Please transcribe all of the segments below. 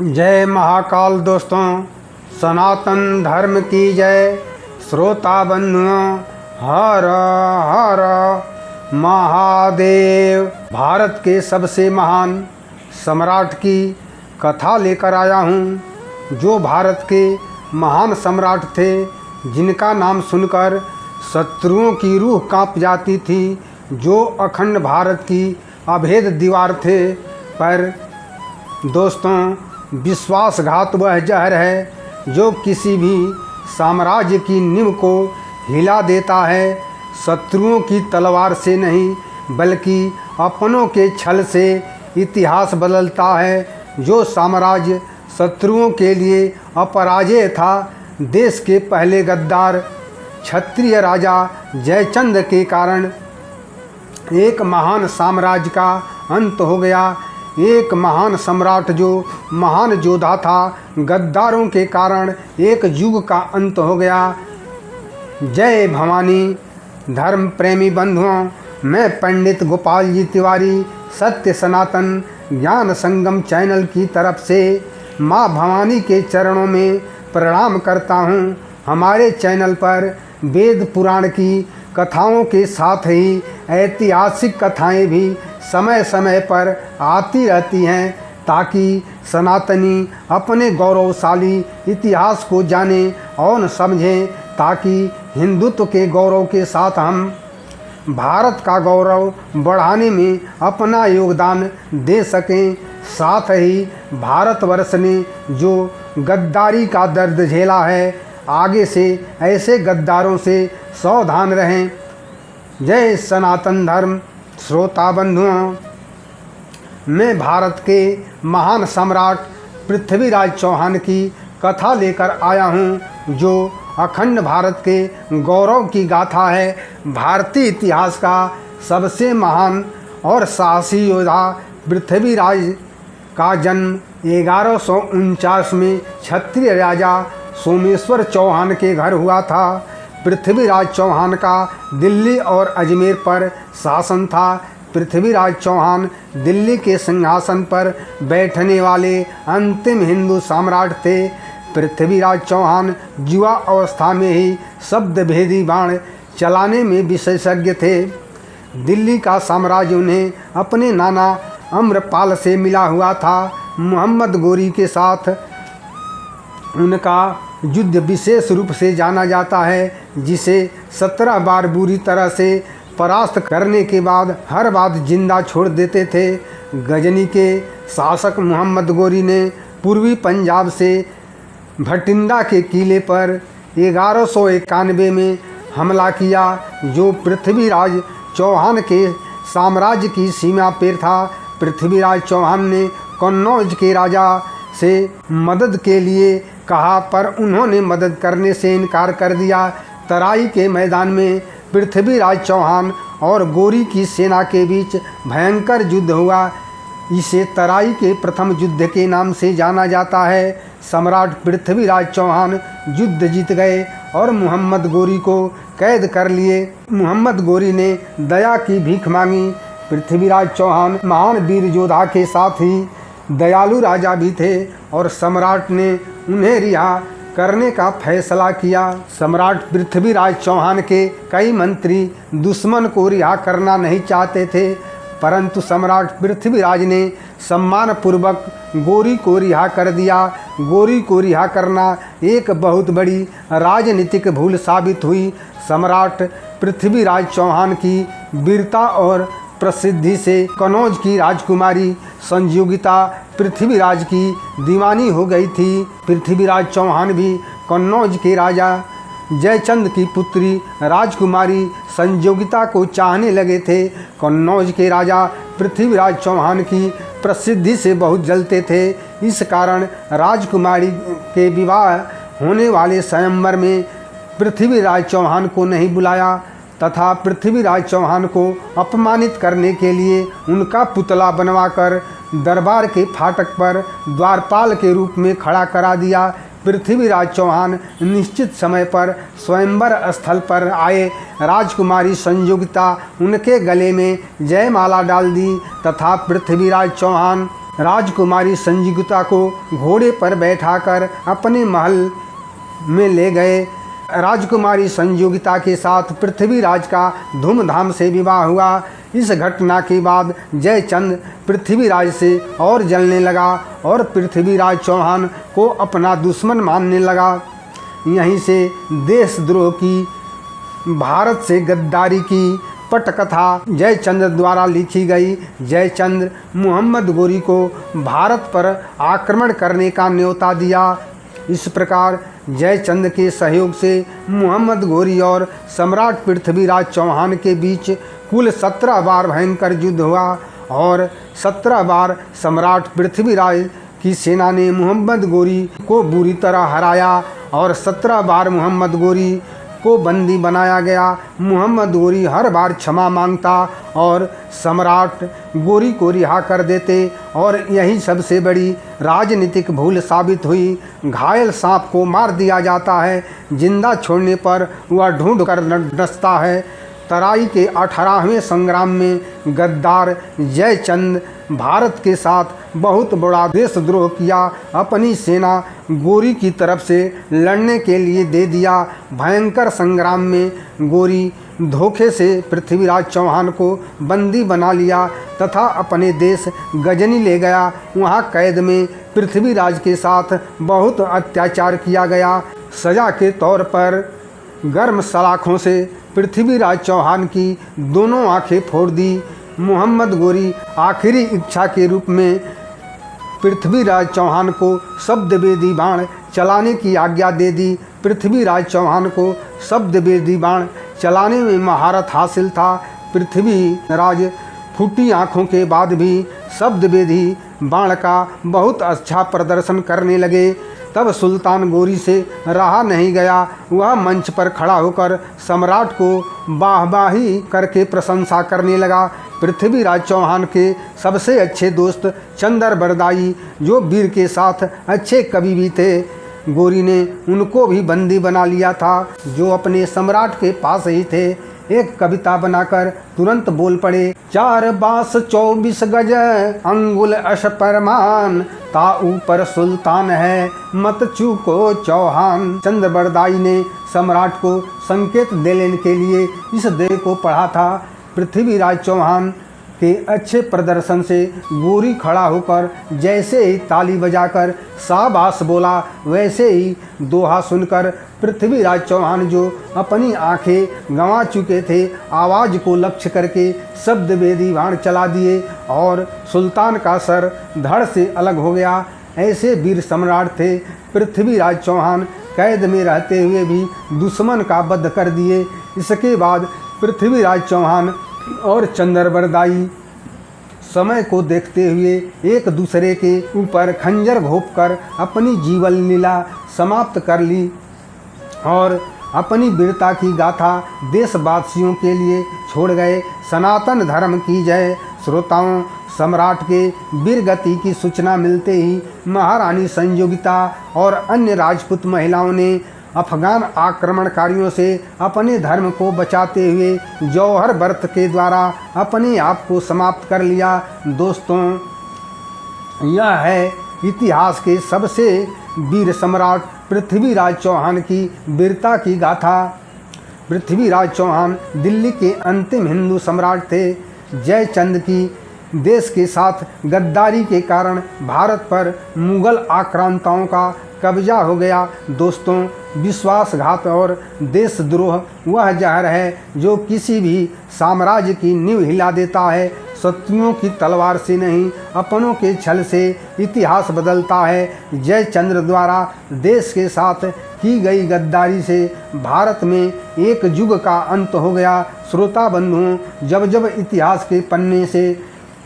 जय महाकाल दोस्तों, सनातन धर्म की जय। श्रोता बंधुओं, हर हर महादेव। भारत के सबसे महान सम्राट की कथा लेकर आया हूँ, जो भारत के महान सम्राट थे, जिनका नाम सुनकर शत्रुओं की रूह कांप जाती थी, जो अखंड भारत की अभेद दीवार थे। पर दोस्तों, विश्वासघात वह जहर है जो किसी भी साम्राज्य की नींव को हिला देता है। शत्रुओं की तलवार से नहीं, बल्कि अपनों के छल से इतिहास बदलता है। जो साम्राज्य शत्रुओं के लिए अपराजेय था, देश के पहले गद्दार क्षत्रिय राजा जयचंद के कारण एक महान साम्राज्य का अंत हो गया। एक महान सम्राट जो महान योद्धा था, गद्दारों के कारण एक युग का अंत हो गया। जय भवानी। धर्म प्रेमी बंधुओं, मैं पंडित गोपाल जी तिवारी सत्य सनातन ज्ञान संगम चैनल की तरफ से माँ भवानी के चरणों में प्रणाम करता हूँ। हमारे चैनल पर वेद पुराण की कथाओं के साथ ही ऐतिहासिक कथाएं भी समय समय पर आती रहती हैं, ताकि सनातनी अपने गौरवशाली इतिहास को जानें और समझें, ताकि हिंदुत्व के गौरव के साथ हम भारत का गौरव बढ़ाने में अपना योगदान दे सकें। साथ ही भारतवर्ष ने जो गद्दारी का दर्द झेला है, आगे से ऐसे गद्दारों से सावधान रहें। जय सनातन धर्म। श्रोता बंधुओं, मैं भारत के महान सम्राट पृथ्वीराज चौहान की कथा लेकर आया हूँ, जो अखंड भारत के गौरव की गाथा है। भारतीय इतिहास का सबसे महान और साहसी योद्धा पृथ्वीराज का जन्म 1149 में क्षत्रिय राजा सोमेश्वर चौहान के घर हुआ था। पृथ्वीराज चौहान का दिल्ली और अजमेर पर शासन था। पृथ्वीराज चौहान दिल्ली के सिंहासन पर बैठने वाले अंतिम हिंदू सम्राट थे। पृथ्वीराज चौहान युवा अवस्था में ही शब्द भेदी बाण चलाने में विशेषज्ञ थे। दिल्ली का साम्राज्य उन्हें अपने नाना अम्रपाल से मिला हुआ था। मोहम्मद गोरी के साथ उनका युद्ध विशेष रूप से जाना जाता है, जिसे 17 बार बुरी तरह से परास्त करने के बाद हर बार जिंदा छोड़ देते थे। गजनी के शासक मोहम्मद गोरी ने पूर्वी पंजाब से भटिंडा के किले पर 1191 में हमला किया, जो पृथ्वीराज चौहान के साम्राज्य की सीमा पर था। पृथ्वीराज चौहान ने कन्नौज के राजा से मदद के लिए कहा, पर उन्होंने मदद करने से इनकार कर दिया। तराई के मैदान में पृथ्वीराज चौहान और गोरी की सेना के बीच भयंकर युद्ध हुआ। इसे तराई के प्रथम युद्ध के नाम से जाना जाता है। सम्राट पृथ्वीराज चौहान युद्ध जीत गए और मोहम्मद गोरी को कैद कर लिए। मोहम्मद गोरी ने दया की भीख मांगी। पृथ्वीराज चौहान महान वीर योद्धा के साथ ही दयालु राजा भी थे, और सम्राट ने उन्हें रिहा करने का फैसला किया। सम्राट पृथ्वीराज चौहान के कई मंत्री दुश्मन को रिहा करना नहीं चाहते थे, परंतु सम्राट पृथ्वीराज ने सम्मानपूर्वक गोरी को रिहा कर दिया। गोरी को रिहा करना एक बहुत बड़ी राजनीतिक भूल साबित हुई। सम्राट पृथ्वीराज चौहान की वीरता और प्रसिद्धि से कन्नौज की राजकुमारी संयोगिता पृथ्वीराज की दीवानी हो गई थी। पृथ्वीराज चौहान भी कन्नौज के राजा जयचंद की पुत्री राजकुमारी संयोगिता को चाहने लगे थे। कन्नौज के राजा पृथ्वीराज चौहान की प्रसिद्धि से बहुत जलते थे। इस कारण राजकुमारी के विवाह होने वाले स्वयंवर में पृथ्वीराज चौहान को नहीं बुलाया, तथा पृथ्वीराज चौहान को अपमानित करने के लिए उनका पुतला बनवाकर दरबार के फाटक पर द्वारपाल के रूप में खड़ा करा दिया। पृथ्वीराज चौहान निश्चित समय पर स्वयंवर स्थल पर आए। राजकुमारी संयोगिता उनके गले में जयमाला डाल दी तथा पृथ्वीराज चौहान राजकुमारी संजीविता को घोड़े पर बैठाकर अपने महल में ले गए। राजकुमारी संजीविता के साथ पृथ्वीराज का धूमधाम से विवाह हुआ। इस घटना के बाद जयचंद पृथ्वीराज से और जलने लगा और पृथ्वीराज चौहान को अपना दुश्मन मानने लगा। यहीं से देशद्रोह की, भारत से गद्दारी की पटकथा जयचंद द्वारा लिखी गई। जयचंद मोहम्मद गोरी को भारत पर आक्रमण करने का न्योता दिया। इस प्रकार जयचंद के सहयोग से मोहम्मद गोरी और सम्राट पृथ्वीराज चौहान के बीच कुल 17 बार भयंकर युद्ध हुआ और 17 बार सम्राट पृथ्वीराज की सेना ने मोहम्मद गोरी को बुरी तरह हराया और 17 बार मोहम्मद गोरी को बंदी बनाया गया। मोहम्मद गोरी हर बार क्षमा मांगता और सम्राट गोरी को रिहा कर देते और यही सबसे बड़ी राजनीतिक भूल साबित हुई। घायल सांप को मार दिया जाता है, जिंदा छोड़ने पर वह ढूंढ कर डसता है। तराई के 18वें संग्राम में गद्दार जयचंद भारत के साथ बहुत बड़ा देशद्रोह किया। अपनी सेना गोरी की तरफ से लड़ने के लिए दे दिया। भयंकर संग्राम में गोरी धोखे से पृथ्वीराज चौहान को बंदी बना लिया तथा अपने देश गजनी ले गया। वहाँ कैद में पृथ्वीराज के साथ बहुत अत्याचार किया गया। सजा के तौर पर गर्म सलाखों से पृथ्वीराज चौहान की दोनों आंखें फोड़ दी। मोहम्मद गोरी आखिरी इच्छा के रूप में पृथ्वीराज चौहान को शब्दवेदी बाण चलाने की आज्ञा दे दी। पृथ्वीराज चौहान को शब्दवेदी बाण चलाने में महारत हासिल था। पृथ्वीराज फूटी आँखों के बाद भी शब्दवेदी बाण का बहुत अच्छा प्रदर्शन करने लगे। तब सुल्तान गोरी से रहा नहीं गया। वह मंच पर खड़ा होकर सम्राट को वाहवाही करके प्रशंसा करने लगा। पृथ्वीराज चौहान के सबसे अच्छे दोस्त चंदर बरदाई, जो वीर के साथ अच्छे कवि भी थे, गोरी ने उनको भी बंदी बना लिया था, जो अपने सम्राट के पास ही थे। एक कविता बनाकर तुरंत बोल पड़े। 4 बास 24 गज अंगुल अश परमान, ता ऊपर सुल्तान है मत चूको चौहान। चंद्र बरदाई ने सम्राट को संकेत देने के लिए इस देव को पढ़ा था। पृथ्वीराज चौहान के अच्छे प्रदर्शन से गोरी खड़ा होकर जैसे ही ताली बजाकर शाबाश बोला, वैसे ही दोहा सुनकर पृथ्वीराज चौहान, जो अपनी आंखें गंवा चुके थे, आवाज़ को लक्ष्य करके शब्दवेदी बाण चला दिए और सुल्तान का सर धड़ से अलग हो गया। ऐसे वीर सम्राट थे पृथ्वीराज चौहान। कैद में रहते हुए भी दुश्मन का वध कर दिए। इसके बाद पृथ्वीराज चौहान और चंदर बरदाई समय को देखते हुए एक दूसरे के ऊपर खंजर घोंपकर अपनी जीवन लीला समाप्त कर ली और अपनी वीरता की गाथा देशवासियों के लिए छोड़ गए। सनातन धर्म की जय। श्रोताओं, सम्राट के वीर गति की सूचना मिलते ही महारानी संयोगिता और अन्य राजपूत महिलाओं ने अफगान आक्रमणकारियों से अपने धर्म को बचाते हुए जौहर व्रत के द्वारा अपने आप को समाप्त कर लिया। दोस्तों, यह है इतिहास के सबसे वीर सम्राट पृथ्वीराज चौहान की वीरता की गाथा। पृथ्वीराज चौहान दिल्ली के अंतिम हिंदू सम्राट थे। जयचंद की देश के साथ गद्दारी के कारण भारत पर मुगल आक्रांताओं का कब्जा हो गया। दोस्तों, विश्वासघात और देशद्रोह वह जहर है जो किसी भी साम्राज्य की नींव हिला देता है। शत्रुओं की तलवार से नहीं, अपनों के छल से इतिहास बदलता है। जयचंद्र द्वारा देश के साथ की गई गद्दारी से भारत में एक युग का अंत हो गया। श्रोता बंधुओं, जब जब इतिहास के पन्ने से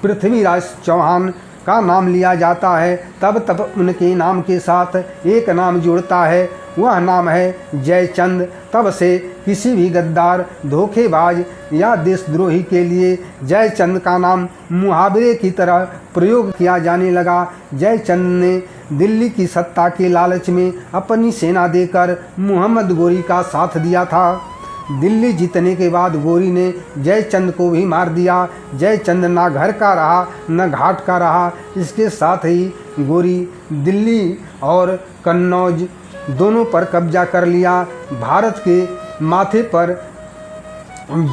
पृथ्वीराज चौहान का नाम लिया जाता है, तब तब उनके नाम के साथ एक नाम जुड़ता है। वह नाम है जयचंद। तब से किसी भी गद्दार, धोखेबाज या देशद्रोही के लिए जयचंद का नाम मुहावरे की तरह प्रयोग किया जाने लगा। जयचंद ने दिल्ली की सत्ता के लालच में अपनी सेना देकर मोहम्मद गोरी का साथ दिया था। दिल्ली जीतने के बाद गोरी ने जयचंद को भी मार दिया। जयचंद ना घर का रहा न घाट का रहा। इसके साथ ही गोरी दिल्ली और कन्नौज दोनों पर कब्जा कर लिया। भारत के माथे पर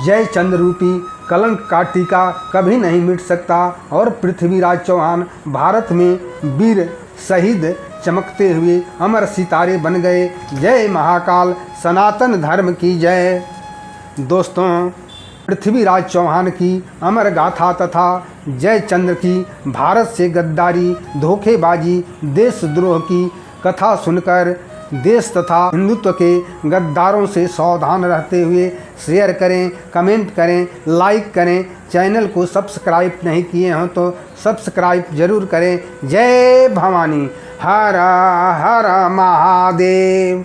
जयचंद रूपी कलंक का टीका कभी नहीं मिट सकता और पृथ्वीराज चौहान भारत में वीर शहीद चमकते हुए अमर सितारे बन गए। जय महाकाल, सनातन धर्म की जय। दोस्तों, पृथ्वीराज चौहान की अमर गाथा तथा जयचंद्र की भारत से गद्दारी, धोखेबाजी, देशद्रोह की कथा सुनकर देश तथा हिंदुत्व के गद्दारों से सावधान रहते हुए शेयर करें, कमेंट करें, लाइक करें। चैनल को सब्सक्राइब नहीं किए हों तो सब्सक्राइब जरूर करें। जय भवानी, हर हर महादेव।